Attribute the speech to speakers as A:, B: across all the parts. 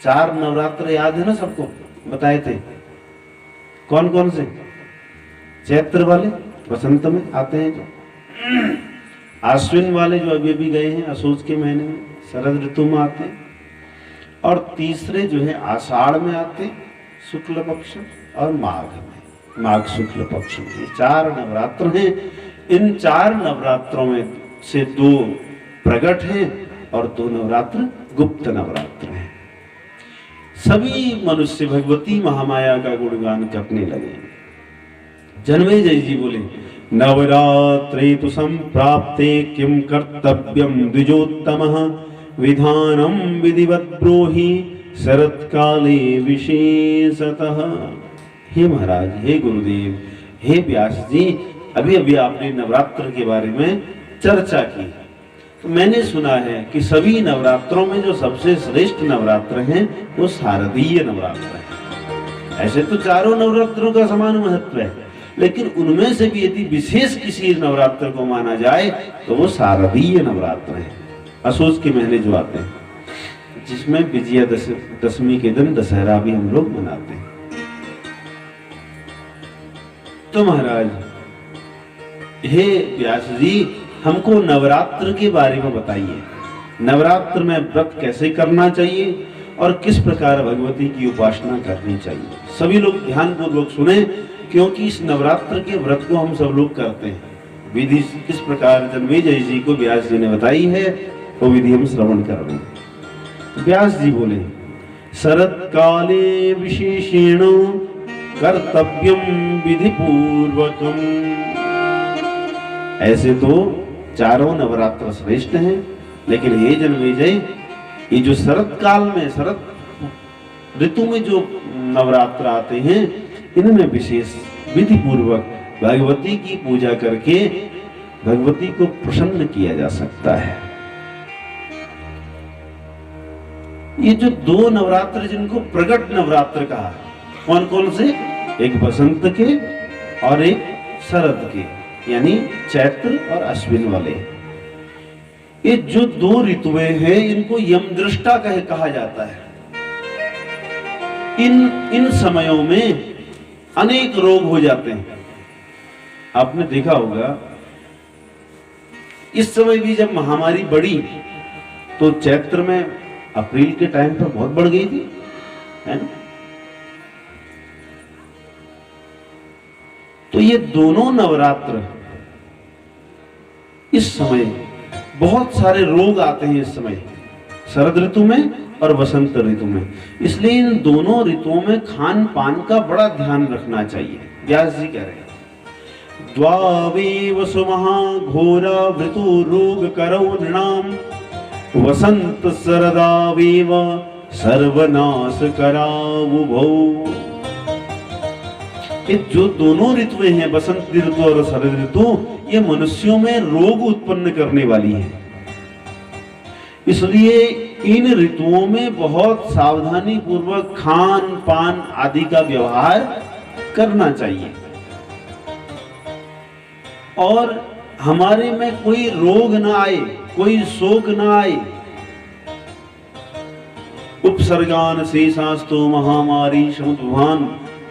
A: 4 नवरात्र याद है ना सबको, बताए थे कौन कौन से? चैत्र वाले वसंत में आते हैं जो, आश्विन वाले जो अभी अभी गए हैं असोज के महीने में शरद ऋतु में आते हैं, और तीसरे जो है आषाढ़ में आते हैं शुक्ल पक्ष, और माघ में माघ शुक्ल पक्ष में। ये 4 नवरात्र हैं। इन 4 नवरात्रों में से 2 प्रकट हैं और 2 नवरात्र गुप्त नवरात्र हैं। सभी मनुष्य भगवती महामाया का गुणगान करने लगे। जन्मेजय जी बोले, नवरात्रे तु संप्राप्ते किम कर्तव्यम द्विजोत्तमः, विधानम विधिवत ब्रूहि शरत्काले विशेषतः। हे महाराज, हे गुरुदेव, हे व्यास जी, अभी अभी आपने नवरात्र के बारे में चर्चा की, तो मैंने सुना है कि सभी नवरात्रों में जो सबसे श्रेष्ठ नवरात्र हैं वो शारदीय नवरात्र है। ऐसे तो चारों नवरात्रों का समान महत्व है, लेकिन उनमें से भी यदि विशेष किसी नवरात्र को माना जाए तो वो शारदीय नवरात्र है। असोज के महीने जो आते हैं, जिसमें विजयादशमी के दिन दशहरा भी हम लोग मनाते हैं। तो महाराज, हे व्यास जी, हमको नवरात्र के बारे में बताइए। नवरात्र में व्रत कैसे करना चाहिए और किस प्रकार भगवती की उपासना करनी चाहिए। सभी लोग ध्यान पूर्वक सुने, क्योंकि इस नवरात्र के व्रत को हम सब लोग करते हैं। विधि किस प्रकार जन्मेजय जी को व्यास जी ने बताई है, वो विधि हम श्रवण कर रहे हैं। व्यास जी बोले, शरद काले विशेषेण कर्तव्यम विधि पूर्वकम। ऐसे तो चारों नवरात्र श्रेष्ठ हैं, लेकिन हे जन्मेजय, ये जो शरद काल में, शरद ऋतु में जो नवरात्र आते हैं, इनमें विशेष विधि पूर्वक भगवती की पूजा करके भगवती को प्रसन्न किया जा सकता है। ये जो 2 नवरात्र जिनको प्रकट नवरात्र कहा, कौन कौन से? एक बसंत के और एक शरद के, यानी चैत्र और अश्विन वाले। ये जो 2 ऋतुएं हैं, इनको यमदृष्टा कहा जाता है। इन समयों में अनेक रोग हो जाते हैं। आपने देखा होगा, इस समय भी जब महामारी बढ़ी तो चैत्र में अप्रैल के टाइम पर बहुत बढ़ गई थी, है ना? तो ये दोनों नवरात्र, इस समय बहुत सारे रोग आते हैं इस समय, शरद ऋतु में और बसंत ऋतु में। इसलिए इन दोनों ऋतुओं में खान पान का बड़ा ध्यान रखना चाहिए। व्यास जी कह रहे हैं, द्वावेव सुमहाघोरा ऋतु रोग करौ नृणाम, वसंत शरदावेव सर्वनाश करावुभौ। ये जो दोनों ऋतुएं हैं, बसंत ऋतु और शरद ऋतु, ये मनुष्यों में रोग उत्पन्न करने वाली है। इसलिए इन ऋतुओं में बहुत सावधानी पूर्वक खान पान आदि का व्यवहार करना चाहिए, और हमारे में कोई रोग ना आए, कोई शोक ना आए। उपसर्गान शेषास्तु महामारी समुद्भवान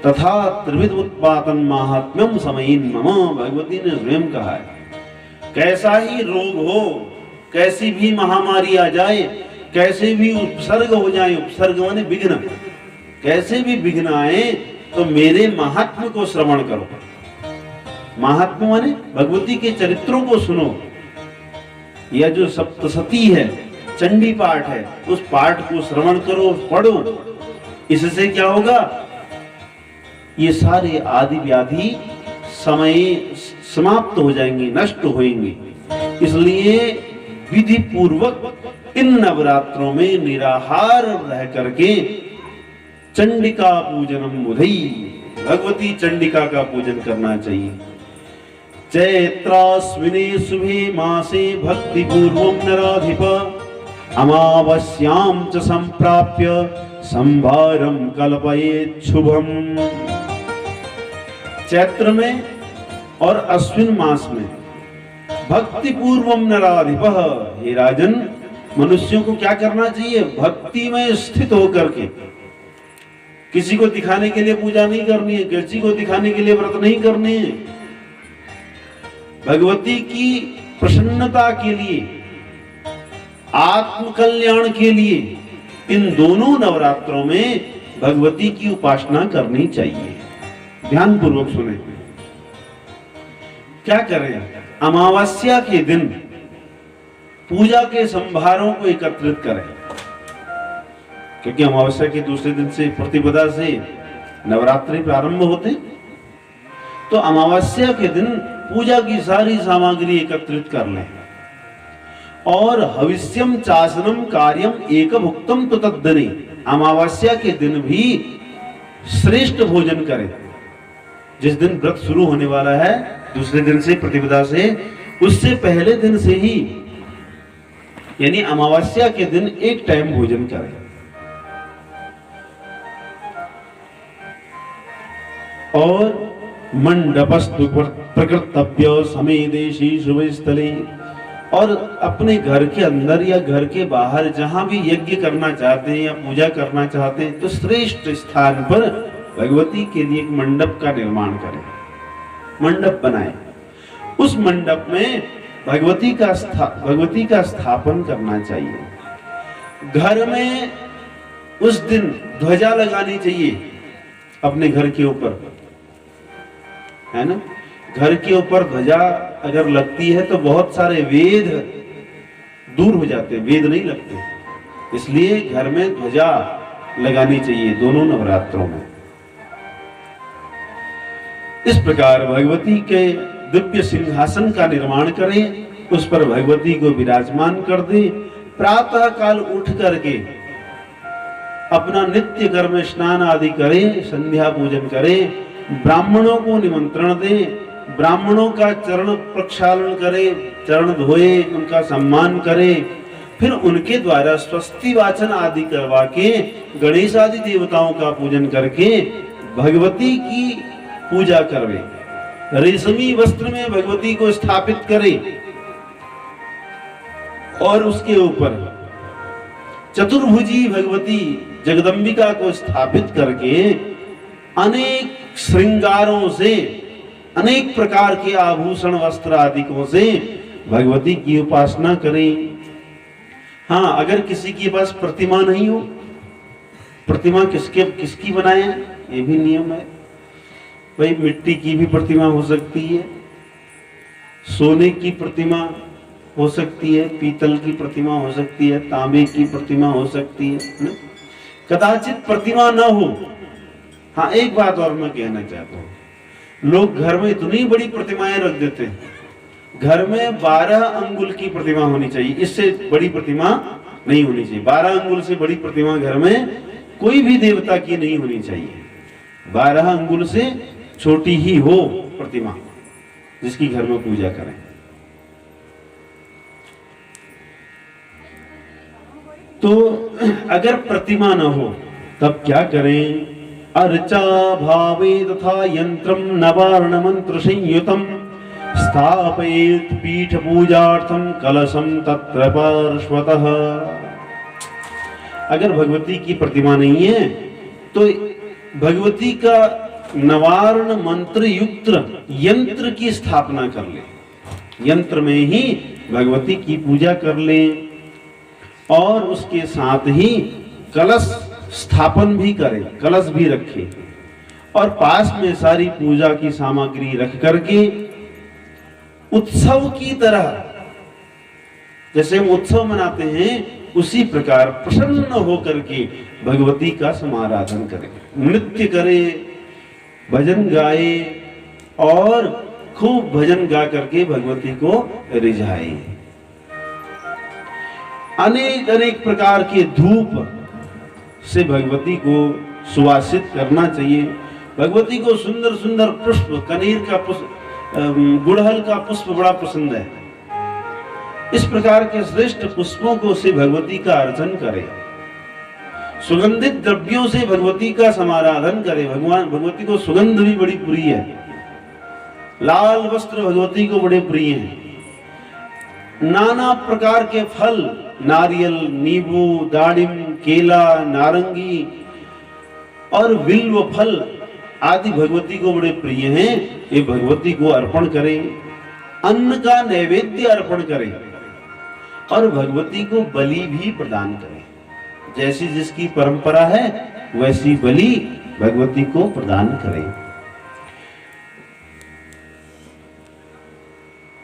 A: तथा त्रिविध उत्पातन महात्म्यम समयीन मम। भगवती ने स्वयं कहा है, कैसा ही रोग हो, कैसी भी महामारी आ जाए, कैसे भी उपसर्ग हो जाए, उपसर्ग माने विघ्न, कैसे भी विघ्न आए, तो मेरे महात्म्य को श्रवण करो। महात्म्य माने भगवती के चरित्रों को सुनो। यह जो सप्तशती है, चंडी पाठ है, उस पाठ को श्रवण करो, पढ़ो। इससे क्या होगा? ये सारे आदि व्याधि समय समाप्त हो जाएंगे, नष्ट होंगे। इसलिए विधि पूर्वक इन नवरात्रों में निराहार रह करके चंडिका पूजनम मुधई, भगवती चंडिका का पूजन करना चाहिए। चैत्राश्विने शुभे मासे भक्ति पूर्वम नराधिप, अमावस्यां च संप्राप्य संभारम कल्पयेत् शुभम। चैत्र में और अश्विन मास में भक्ति पूर्वम नराधिप, हे राजन, मनुष्यों को क्या करना चाहिए? भक्ति में स्थित होकर के, किसी को दिखाने के लिए पूजा नहीं करनी है, किसी को दिखाने के लिए व्रत नहीं करने हैं। भगवती की प्रसन्नता के लिए, आत्म कल्याण के लिए इन दोनों नवरात्रों में भगवती की उपासना करनी चाहिए। ध्यान पूर्वक सुने। क्या करें? अमावस्या के दिन पूजा के संभारों को एकत्रित करें, क्योंकि अमावस्या के दूसरे दिन से, प्रतिपदा से नवरात्रि प्रारंभ होते। तो अमावस्या के दिन पूजा की सारी सामग्री एकत्रित कर लें और हविष्यम चासनम कार्यम एक भुक्तम तो तद्दने, अमावस्या के दिन भी श्रेष्ठ भोजन करें। जिस दिन व्रत शुरू होने वाला है, दूसरे दिन से, प्रतिपदा से, उससे पहले दिन से ही, यानी अमावस्या के दिन एक टाइम भोजन करें। और मंडपस्तु प्रकृतव्य समेदेशी शुभ स्थले, और अपने घर के अंदर या घर के बाहर जहां भी यज्ञ करना चाहते हैं या पूजा करना चाहते हैं, तो श्रेष्ठ स्थान पर भगवती के लिए एक मंडप का निर्माण करें, मंडप बनाएं। उस मंडप में भगवती का स्थापन करना चाहिए। घर में उस दिन ध्वजा लगानी चाहिए अपने घर के ऊपर, है ना। घर के ऊपर ध्वजा अगर लगती है तो बहुत सारे वेद दूर हो जाते, वेद नहीं लगते, इसलिए घर में ध्वजा लगानी चाहिए दोनों नवरात्रों में। इस प्रकार भगवती के दिव्य सिंहासन का निर्माण करें, उस पर भगवती को विराजमान कर दे। प्रातः काल उठ करके अपना नित्य कर्म स्नान आदि करें, संध्या पूजन करें, ब्राह्मणों को निमंत्रण दें, ब्राह्मणों का चरण प्रक्षालन करें, चरण धोए, उनका सम्मान करें, फिर उनके द्वारा स्वस्ति वाचन आदि करवा के गणेश आदि देवताओं का पूजन करके भगवती की पूजा करवे। रेशमी वस्त्र में भगवती को स्थापित करें और उसके ऊपर चतुर्भुजी भगवती जगदम्बिका को स्थापित करके अनेक श्रृंगारों से, अनेक प्रकार के आभूषण वस्त्र आदिकों से भगवती की उपासना करें। हाँ, अगर किसी के पास प्रतिमा नहीं हो, प्रतिमा किसकी बनाए, ये भी नियम है भाई। मिट्टी की भी प्रतिमा हो सकती है, सोने की प्रतिमा हो सकती है, पीतल की प्रतिमा हो सकती है, तांबे की प्रतिमा हो सकती है। कदाचित प्रतिमा ना हो। हाँ, एक बात और मैं कहना चाहता हूँ, लोग घर में इतनी बड़ी प्रतिमाएं रख देते हैं। घर में 12 अंगुल की प्रतिमा होनी चाहिए, इससे बड़ी प्रतिमा नहीं होनी चाहिए। 12 अंगुल से बड़ी प्रतिमा घर में कोई भी देवता की नहीं होनी चाहिए। 12 अंगुल से छोटी ही हो प्रतिमा, जिसकी घर में पूजा करें। तो अगर प्रतिमा न हो तब क्या करें? अर्चा भावे तथा यंत्रम नवार्ण मंत्र संयुतम स्थापयेत् पीठ पूजार्थम कलशम तत्र पार्श्वतः। अगर भगवती की प्रतिमा नहीं है तो भगवती का नवार्ण मंत्र युक्त यंत्र की स्थापना कर ले, यंत्र में ही भगवती की पूजा कर ले और उसके साथ ही कलश स्थापन भी करें, कलश भी रखें और पास में सारी पूजा की सामग्री रख करके उत्सव की तरह, जैसे हम उत्सव मनाते हैं उसी प्रकार प्रसन्न होकर के भगवती का समाराधन करें, नृत्य करें, भजन गाए और खूब भजन गा करके भगवती को रिझाए। अनेक अनेक प्रकार के धूप से भगवती को सुवासित करना चाहिए। भगवती को सुंदर सुंदर पुष्प, कनेर का पुष्प, गुड़हल का पुष्प बड़ा पसंद है। इस प्रकार के श्रेष्ठ पुष्पों को से भगवती का अर्चन करें, सुगंधित द्रव्यों से भगवती का समाराधन करें। भगवती को सुगंध भी बड़ी प्रिय है, लाल वस्त्र भगवती को बड़े प्रिय हैं। नाना प्रकार के फल नारियल, नींबू, दाड़िम, केला, नारंगी और बिल्व फल आदि भगवती को बड़े प्रिय हैं। ये भगवती को अर्पण करें, अन्न का नैवेद्य अर्पण करें और भगवती को बलि भी प्रदान करें। जैसी जिसकी परंपरा है वैसी बलि भगवती को प्रदान करें।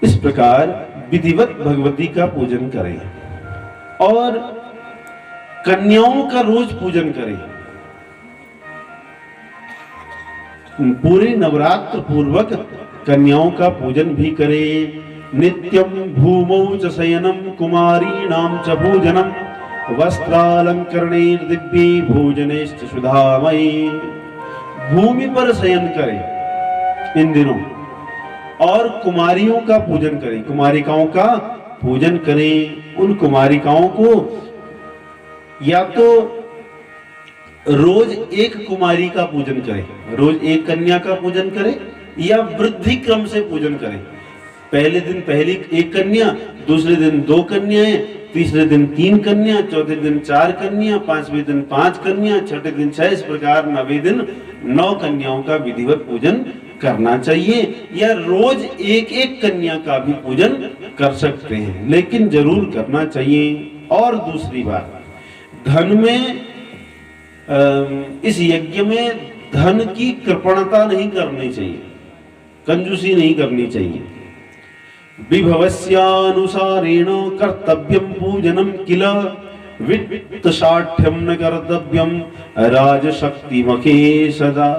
A: इस प्रकार विधिवत भगवती का पूजन करें और कन्याओं का रोज पूजन करें। पूरे नवरात्र पूर्वक कन्याओं का पूजन भी करें। नित्यम भूमौ च शयनम कुमारीणां च पूजनम वस्त्रालंकरणैर् दिव्यै भोजनैश्च सुधामयी। भूमि पर शयन करें इन दिनों और कुमारियों का पूजन करें, कुमारिकाओं का पूजन करें। उन कुमारिकाओं को या तो रोज एक कुमारी का पूजन करें, रोज एक कन्या का पूजन करें या वृद्धि क्रम से पूजन करें। पहले दिन पहली एक कन्या, दूसरे दिन 2 कन्याएं, तीसरे दिन 3 कन्या, चौथे दिन 4 कन्या, 5वें दिन 5 कन्या, छठे दिन 6, इस प्रकार 9वें दिन 9 कन्याओं का विधिवत पूजन करना चाहिए। या रोज एक एक कन्या का भी पूजन कर सकते हैं, लेकिन जरूर करना चाहिए। और दूसरी बात, धन में इस यज्ञ में धन की कृपणता नहीं करनी चाहिए, कंजूसी नहीं करनी चाहिए। विभवस्यानुसारेण कर्तव्यम पूजनम किल वित्तशाठ्यम न कर्तव्यम राजशक्तिमखे सदा।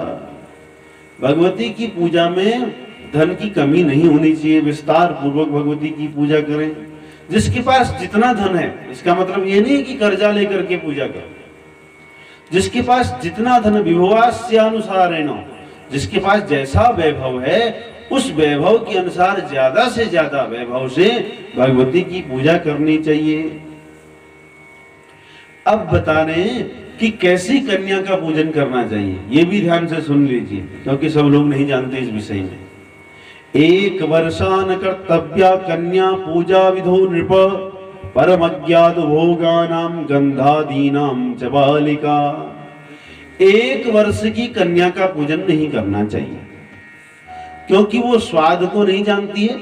A: भगवती की पूजा में धन की कमी नहीं होनी चाहिए। विस्तार पूर्वक भगवती की पूजा करें। जिसके पास जितना धन है, इसका मतलब ये नहीं कि कर्जा लेकर के पूजा करें। जिसके पास जितना धन, विभवास्यानुसारेण, जिसके पास जैसा वैभव है उस वैभव के अनुसार ज्यादा से ज्यादा वैभव से भगवती की पूजा करनी चाहिए। अब बता रहे हैं कि कैसी कन्या का पूजन करना चाहिए, ये भी ध्यान से सुन लीजिए, क्योंकि सब लोग नहीं जानते इस विषय में। 1 वर्षान कर्तव्या कन्या पूजा विधो नृप परमज्ञात भोगानाम गंधादीनाम च बालिका। 1 वर्ष की कन्या का पूजन नहीं करना चाहिए, क्योंकि वो स्वाद को नहीं जानती है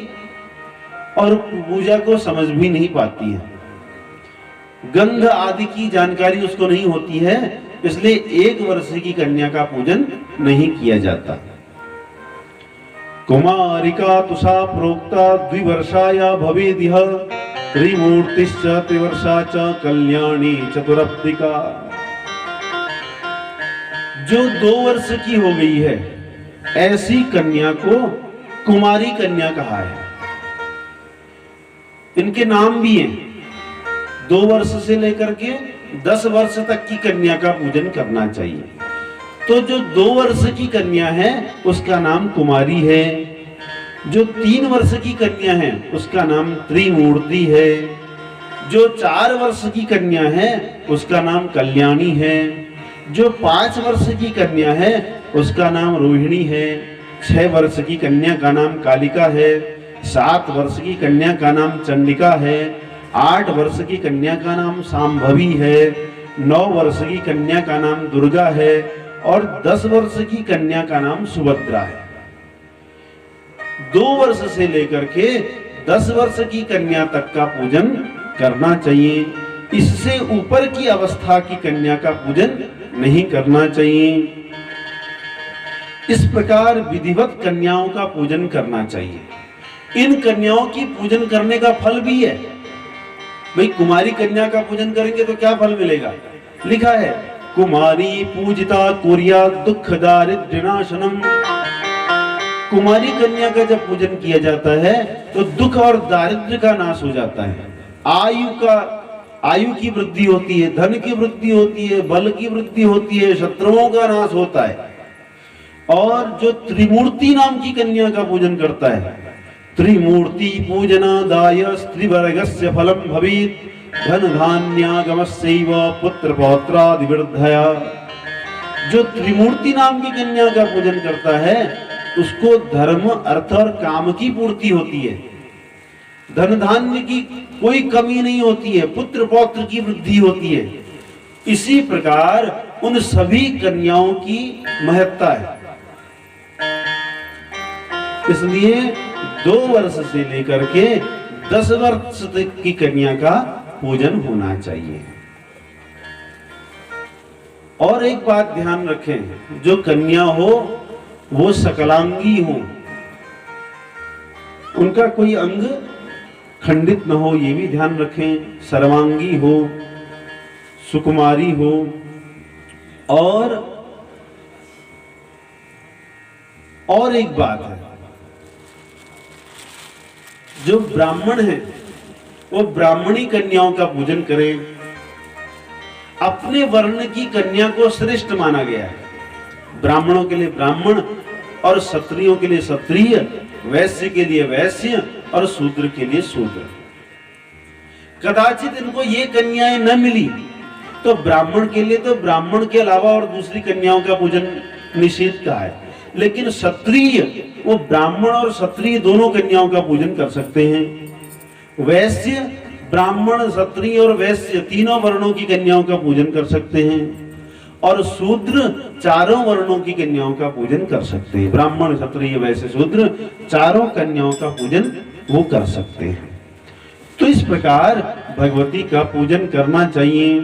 A: और पूजा को समझ भी नहीं पाती है। गंध आदि की जानकारी उसको नहीं होती है, इसलिए 1 वर्ष की कन्या का पूजन नहीं किया जाता। कुमारिका तुषा प्रोक्ता 2 वर्षाया भवेदिह त्रिमूर्तिश्च त्रिवर्षा च कल्याणी चतुरब्दिका। जो 2 वर्ष की हो गई है ऐसी कन्या को कुमारी कन्या कहा है। इनके नाम भी हैं। 2 वर्ष से लेकर के 10 वर्ष तक की कन्या का पूजन करना चाहिए। तो जो 2 वर्ष की कन्या है उसका नाम कुमारी है। जो 3 वर्ष की कन्या है उसका नाम त्रिमूर्ति है। जो 4 वर्ष की कन्या है उसका नाम कल्याणी है। जो 5 वर्ष की कन्या है उसका नाम रोहिणी है। 6 वर्ष की कन्या का नाम कालिका है। 7 वर्ष की कन्या का नाम चंडिका है। 8 वर्ष की कन्या का नाम सांभवी है। 9 वर्ष की कन्या का नाम दुर्गा है और 10 वर्ष की कन्या का नाम सुभद्रा है। 2 वर्ष से लेकर के 10 वर्ष की कन्या तक का पूजन करना चाहिए। इससे ऊपर की अवस्था की कन्या का पूजन नहीं करना चाहिए। इस प्रकार विधिवत कन्याओं का पूजन करना चाहिए। इन कन्याओं की पूजन करने का फल भी है। भाई कुमारी कन्या का पूजन करेंगे तो क्या फल मिलेगा? लिखा है कुमारी पूजिता कुर्या दुख दारिद्र्य नाशनम। कुमारी कन्या का जब पूजन किया जाता है तो दुख और दारिद्र्य का नाश हो जाता है। आयु की वृद्धि होती है, धन की वृद्धि होती है, बल की वृद्धि होती है, शत्रुओं का नाश होता है। और जो त्रिमूर्ति नाम की कन्या का पूजन करता है, त्रिमूर्ति पूजनादाय स्त्रीवर्गस्य फलम भवेत् धन धान्यागमस्यैव पुत्र पौत्रादिवृद्धया। जो त्रिमूर्ति नाम की कन्या का पूजन करता है उसको धर्म, अर्थ और काम की पूर्ति होती है। धन धान्य की कोई कमी नहीं होती है, पुत्र पौत्र की वृद्धि होती है। इसी प्रकार उन सभी कन्याओं की महत्ता है। इसलिए 2 वर्ष से लेकर के 10 वर्ष तक की कन्या का पूजन होना चाहिए। और एक बात ध्यान रखें, जो कन्या हो वो सकलांगी हो, उनका कोई अंग खंडित न हो, ये भी ध्यान रखें। सर्वांगी हो, सुकुमारी हो। और एक बात है, जो ब्राह्मण है वो ब्राह्मणी कन्याओं का पूजन करें। अपने वर्ण की कन्या को श्रेष्ठ माना गया है। ब्राह्मणों के लिए ब्राह्मण और क्षत्रियों के लिए क्षत्रिय, वैश्य के लिए वैश्य और शूद्र के लिए शूद्र। कदाचित इनको ये कन्याएं न मिली तो ब्राह्मण के लिए तो ब्राह्मण के अलावा और दूसरी कन्याओं का पूजन निषेध का है, लेकिन क्षत्रिय वो ब्राह्मण और क्षत्रिय दोनों कन्याओं का पूजन कर सकते हैं। वैश्य ब्राह्मण, क्षत्रिय और वैश्य तीनों वर्णों की कन्याओं का पूजन कर सकते हैं। और शूद्र चारों वर्णों की कन्याओं का पूजन कर सकते हैं। ब्राह्मण, क्षत्रिय, वैश्य, शूद्र चारों कन्याओं का पूजन वो कर सकते हैं। तो इस प्रकार भगवती का पूजन करना चाहिए।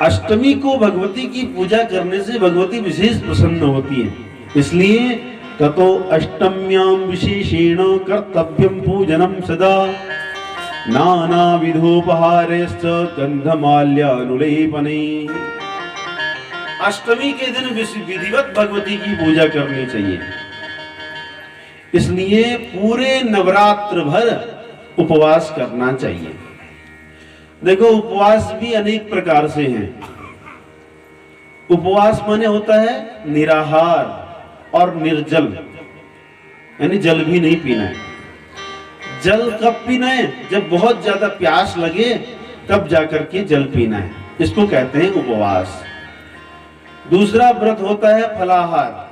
A: अष्टमी को भगवती की पूजा करने से भगवती विशेष प्रसन्न होती है। इसलिए ततो अष्टम्यां विशेषेण कर्तव्यं पूजनम सदा नाना विधोपहारेश्च गंधमाल्यानुलेपने। अष्टमी के दिन विधिवत भगवती की पूजा करनी चाहिए। इसलिए पूरे नवरात्र भर उपवास करना चाहिए। देखो, उपवास भी अनेक प्रकार से हैं। उपवास माने होता है निराहार और निर्जल, यानी जल भी नहीं पीना है। जल कब पीना है? जब बहुत ज्यादा प्यास लगे तब जाकर के जल पीना है, इसको कहते हैं उपवास। दूसरा व्रत होता है फलाहार।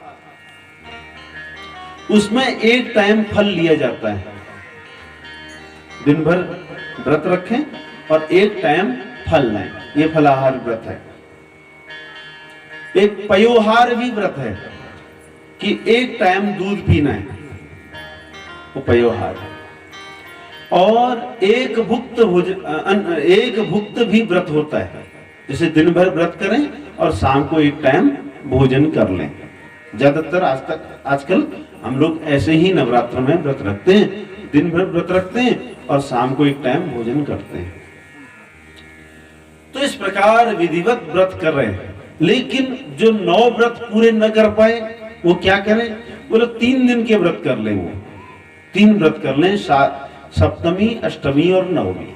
A: उसमें एक टाइम फल लिया जाता है। दिन भर व्रत रखें और एक टाइम फल लें, ये फलाहार व्रत है। एक पयोहार भी व्रत है कि एक टाइम दूध पीना है, वो पयोहार है। और एक भुक्त भी व्रत होता है, जैसे दिन भर व्रत करें और शाम को एक टाइम भोजन कर लें। ज्यादातर आजकल हम लोग ऐसे ही नवरात्र में व्रत रखते हैं, दिन भर व्रत रखते हैं और शाम को एक टाइम भोजन करते हैं। तो इस प्रकार विधिवत व्रत कर रहे हैं। लेकिन जो 9 व्रत पूरे न कर पाए वो क्या करें? बोले 3 दिन के व्रत कर लें। वो 3 व्रत कर लें, सप्तमी, अष्टमी और नवमी।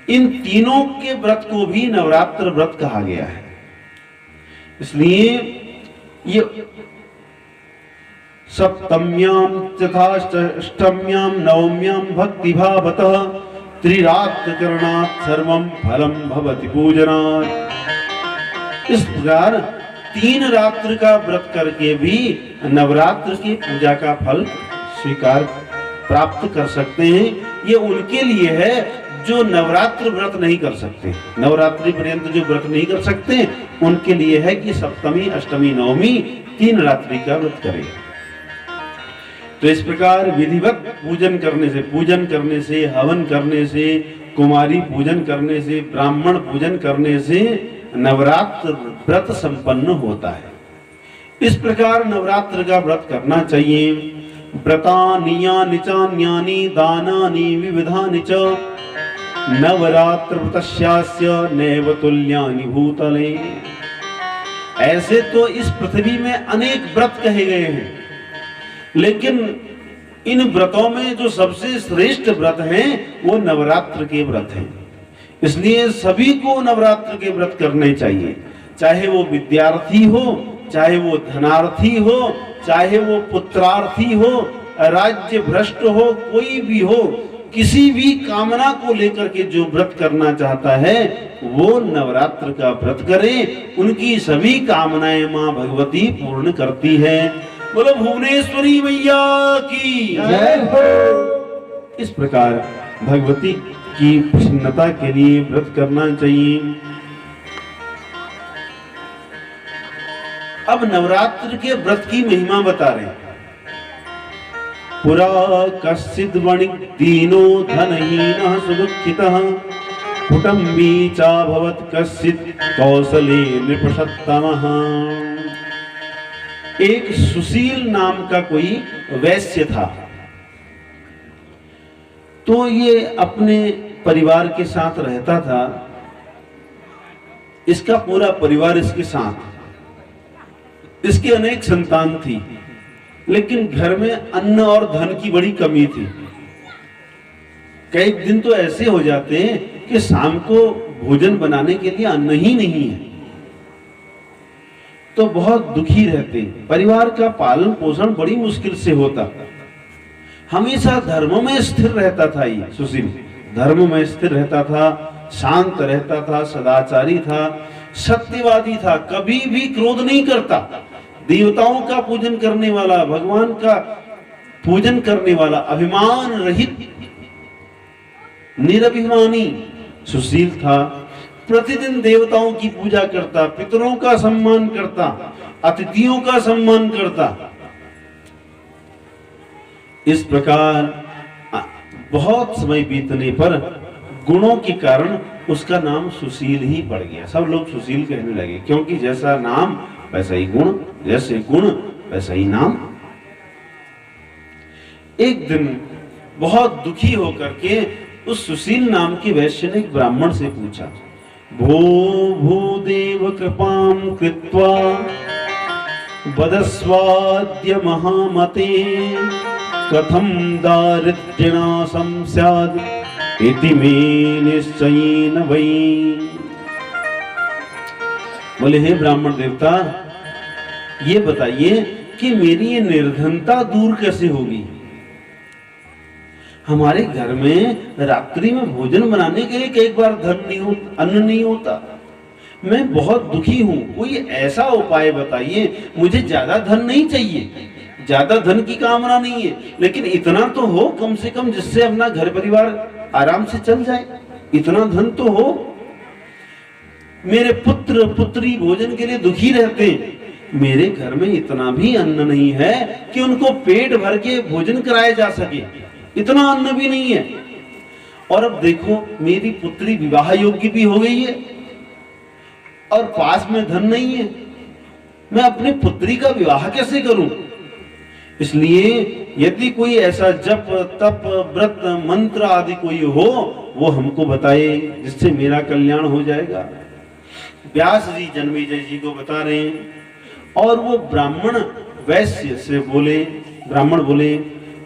A: इन तीनों के व्रत को भी नवरात्र व्रत कहा गया है। इसलिए ये सप्तम्यां तथा अष्टम्यां नवम्यां भक्ति भावतः त्रिरात्र करणात् सर्वं फलम भवति पूजनात्। इस प्रकार 3 रात्र का व्रत करके भी नवरात्र की पूजा का फल स्वीकार प्राप्त कर सकते हैं। ये उनके लिए है जो नवरात्र व्रत नहीं कर सकते, नवरात्रि पर्यंत जो व्रत नहीं कर सकते, उनके लिए है कि सप्तमी, अष्टमी, नवमी 3 रात्रि का व्रत करें। तो इस प्रकार विधिवत पूजन करने से, हवन करने से, कुमारी पूजन करने से, ब्राह्मण पूजन करने से नवरात्र व्रत संपन्न होता है। इस प्रकार नवरात्र का व्रत करना चाहिए। व्रतानि चान्यानि दानानि विविधानि च नवरात्र व्रतस्यास्य नैव तुल्यानि भूतले। ऐसे तो इस पृथ्वी में अनेक व्रत कहे गए हैं, लेकिन इन व्रतों में जो सबसे श्रेष्ठ व्रत हैं वो नवरात्र के व्रत हैं। इसलिए सभी को नवरात्र के व्रत करने चाहिए, चाहे वो विद्यार्थी हो, चाहे वो धनार्थी हो, चाहे वो पुत्रार्थी हो, राज्य भ्रष्ट हो, कोई भी हो, किसी भी कामना को लेकर के जो व्रत करना चाहता है वो नवरात्र का व्रत करे। उनकी सभी कामनाएं मां भगवती पूर्ण करती है। बोलो भुवनेश्वरी मैया की जय हो। इस प्रकार भगवती की प्रसन्नता के लिए व्रत करना चाहिए। अब नवरात्र के व्रत की महिमा बता रहे हैं। पुरा कश्चिद् वणिक् दीनो धनहीनः सुदुःखितः कुटुम्बी चाभवत् कश्चित् कौसले नृपसत्तमः। एक सुशील नाम का कोई वैश्य था। तो ये अपने परिवार के साथ रहता था। इसका पूरा परिवार इसके साथ, इसकी अनेक संतान थी, लेकिन घर में अन्न और धन की बड़ी कमी थी। कई दिन तो ऐसे हो जाते हैं कि शाम को भोजन बनाने के लिए अन्न ही नहीं है, तो बहुत दुखी रहते। परिवार का पालन पोषण बड़ी मुश्किल से होता। हमेशा धर्म में स्थिर रहता था ये सुशील, धर्म में स्थिर रहता था, शांत रहता था, सदाचारी था, सत्यवादी था, कभी भी क्रोध नहीं करता, देवताओं का पूजन करने वाला, भगवान का पूजन करने वाला, अभिमान रहित निरभिमानी सुशील था। प्रतिदिन देवताओं की पूजा करता, पितरों का सम्मान करता, अतिथियों का सम्मान करता। इस प्रकार बहुत समय बीतने पर गुणों के कारण उसका नाम सुशील ही पड़ गया। सब लोग सुशील कहने लगे, क्योंकि जैसा नाम वैसा ही गुण, जैसे गुण वैसा ही नाम। एक दिन बहुत दुखी होकर के उस सुशील नाम के वैश्य ने एक ब्राह्मण से पूछा, भो भूदेव कृपां कृत्वा वदस्वाद्य महामते कथं दारिद्र्यनाशं स्याद् इति मे निश्चयेन वै। बोले, हे ब्राह्मण देवता, ये बताइए कि मेरी ये निर्धनता दूर कैसे होगी। हमारे घर में रात्रि में भोजन बनाने के लिए कई बार अन्न नहीं होता। मैं बहुत दुखी हूं, कोई ऐसा उपाय बताइए। मुझे ज्यादा धन नहीं चाहिए, ज्यादा धन की कामना नहीं है, लेकिन इतना तो हो कम से कम जिससे अपना घर परिवार आराम से चल जाए। इतना धन तो हो। मेरे पुत्र पुत्री भोजन के लिए दुखी रहते हैं, मेरे घर में इतना भी अन्न नहीं है कि उनको पेट भर के भोजन कराया जा सके, इतना अन्न भी नहीं है। और अब देखो, मेरी पुत्री विवाह योग्य भी हो गई है और पास में धन नहीं है, मैं अपनी पुत्री का विवाह कैसे करूं। इसलिए यदि कोई ऐसा जप तप व्रत मंत्र आदि कोई हो, वो हमको बताए, जिससे मेरा कल्याण हो जाएगा। व्यास जी जन्मेजय जी को बता रहे हैं। और वो ब्राह्मण वैश्य से बोले, ब्राह्मण बोले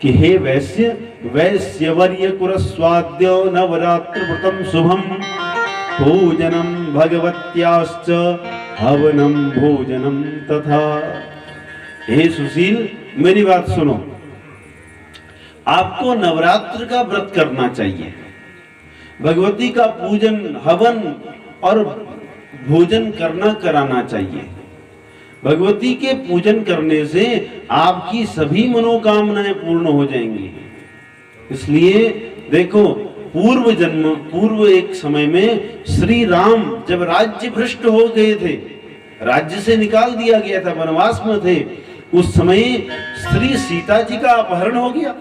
A: कि हे वैश्य, वैश्यवर्य कुरस्वाद्य नवरात्र व्रतम शुभम भोजनम भगवत्याश्च हवनम भोजनम तथा। हे सुशील, मेरी बात सुनो, आपको नवरात्र का व्रत करना चाहिए। भगवती का पूजन हवन और भोजन कराना चाहिए। भगवती के पूजन करने से आपकी सभी मनोकामनाएं पूर्ण हो जाएंगी। इसलिए देखो, पूर्व एक समय में श्री राम जब राज्य भ्रष्ट हो गए थे, राज्य से निकाल दिया गया था, वनवास में थे, उस समय श्री सीता जी का अपहरण हो गया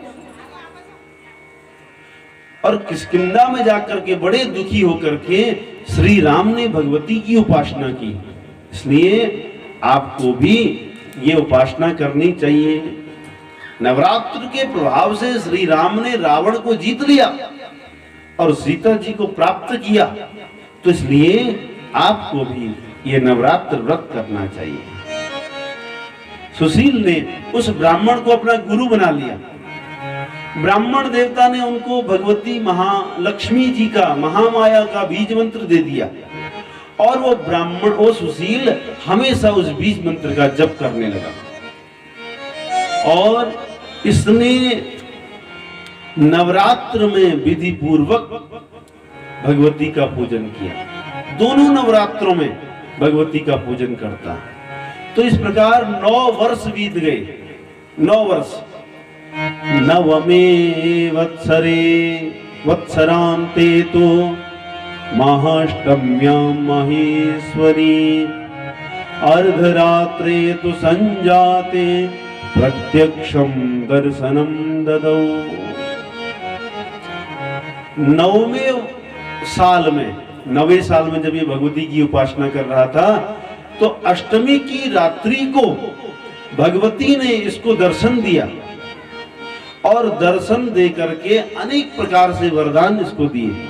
A: और किष्किंधा में जाकर के बड़े दुखी होकर के श्री राम ने भगवती की उपासना की। इसलिए आपको भी ये उपासना करनी चाहिए। नवरात्र के प्रभाव से श्री राम ने रावण को जीत लिया और सीता जी को प्राप्त किया, तो इसलिए आपको भी ये नवरात्र व्रत करना चाहिए। सुशील ने उस ब्राह्मण को अपना गुरु बना लिया। ब्राह्मण देवता ने उनको भगवती महालक्ष्मी जी का, महामाया का बीज मंत्र दे दिया और वो ब्राह्मण, वो सुशील हमेशा उस बीज मंत्र का जप करने लगा और इसने नवरात्र में विधि पूर्वक भगवती का पूजन किया। दोनों नवरात्रों में भगवती का पूजन करता। तो इस प्रकार 9 वर्ष बीत गए। 9 वर्ष नवमे वत्सरे वत्सरान्ते तो महाष्टम्यां महेश्वरी अर्धरात्रे तु संजाते प्रत्यक्षं दर्शनं ददौ। नवे साल में जब ये भगवती की उपासना कर रहा था तो अष्टमी की रात्रि को भगवती ने इसको दर्शन दिया और दर्शन दे करके अनेक प्रकार से वरदान इसको दिए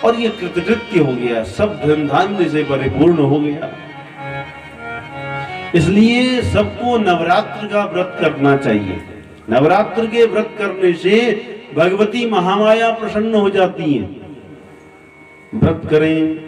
A: और ये कृतकृत्य हो गया, सब धन धान्य से परिपूर्ण हो गया। इसलिए सबको नवरात्र का व्रत करना चाहिए। नवरात्र के व्रत करने से भगवती महामाया प्रसन्न हो जाती हैं। व्रत करें,